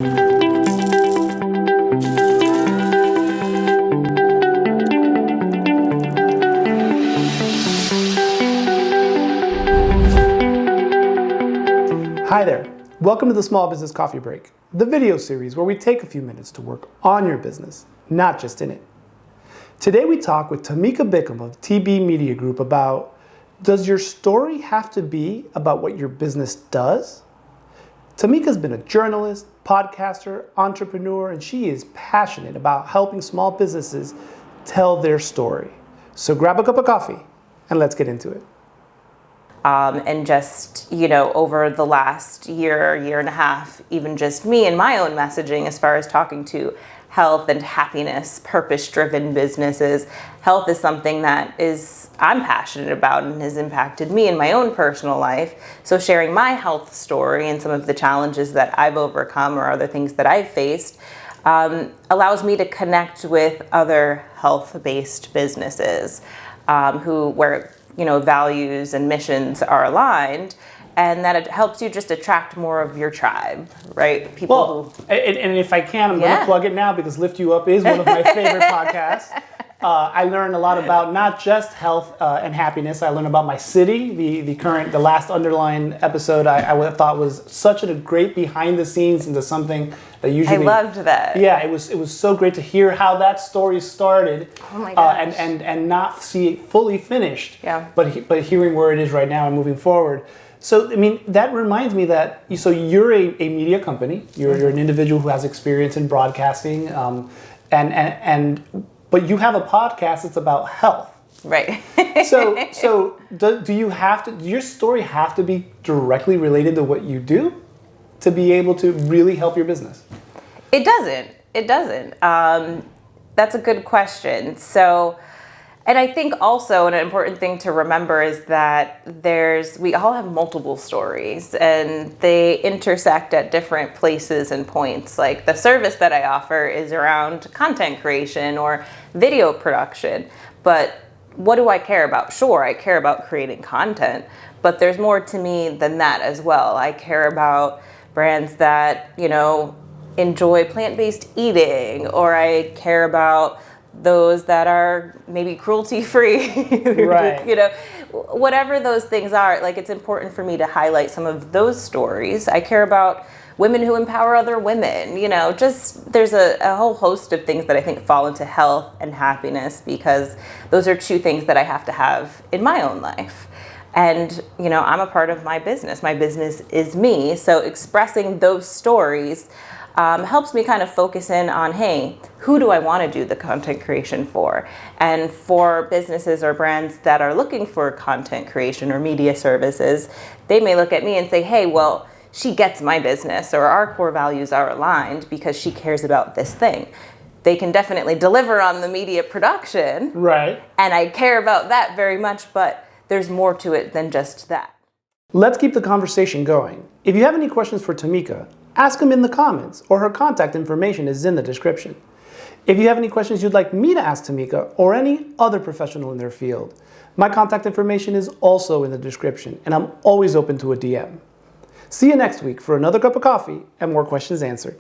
Hi there. Welcome to the Small Business Coffee Break, the video series where we take a few minutes to work on your business, not just in it. Today we talk with Tamika Bickham of TB Media Group about, does your story have to be about what your business does? Tamika's been a journalist, podcaster, entrepreneur, and she is passionate about helping small businesses tell their story. So grab a cup of coffee and let's get into it. And just, over the last year and a half, even just me and my own messaging as far as talking to health and happiness, purpose-driven businesses. Health is something that I'm passionate about and has impacted me in my own personal life. So sharing my health story and some of the challenges that I've overcome or other things that I've faced allows me to connect with other health-based businesses where values and missions are aligned, and that it helps you just attract more of your tribe, right? And if I can, I'm going to plug it now because Lift You Up is one of my favorite podcasts. I learned a lot about not just health and happiness. I learned about my city. The last underlying episode I thought was such a great behind the scenes into something that usually. I loved that. Yeah, it was so great to hear how that story started. Oh my gosh. And not see it fully finished. Yeah. But hearing where it is right now and moving forward. So, that reminds me that, you're a media company. You're an individual who has experience in broadcasting, but you have a podcast that's about health. Right. So do your story have to be directly related to what you do to be able to really help your business? It doesn't. That's a good question. And I think also an important thing to remember is that we all have multiple stories and they intersect at different places and points. Like the service that I offer is around content creation or video production. But what do I care about? Sure, I care about creating content, but there's more to me than that as well. I care about brands that, enjoy plant-based eating, or I care about those that are maybe cruelty-free, right? Whatever those things are, it's important for me to highlight some of those stories. I care about women who empower other women, there's a whole host of things that I think fall into health and happiness because those are two things that I have to have in my own life. And, I'm a part of my business. My business is me. So expressing those stories helps me kind of focus in on, hey, who do I want to do the content creation for? And for businesses or brands that are looking for content creation or media services, they may look at me and say, hey, well, she gets my business, or our core values are aligned because she cares about this thing. They can definitely deliver on the media production. Right. And I care about that very much, but there's more to it than just that. Let's keep the conversation going. If you have any questions for Tamika, ask them in the comments, or her contact information is in the description. If you have any questions you'd like me to ask Tamika or any other professional in their field, my contact information is also in the description, and I'm always open to a DM. See you next week for another cup of coffee and more questions answered.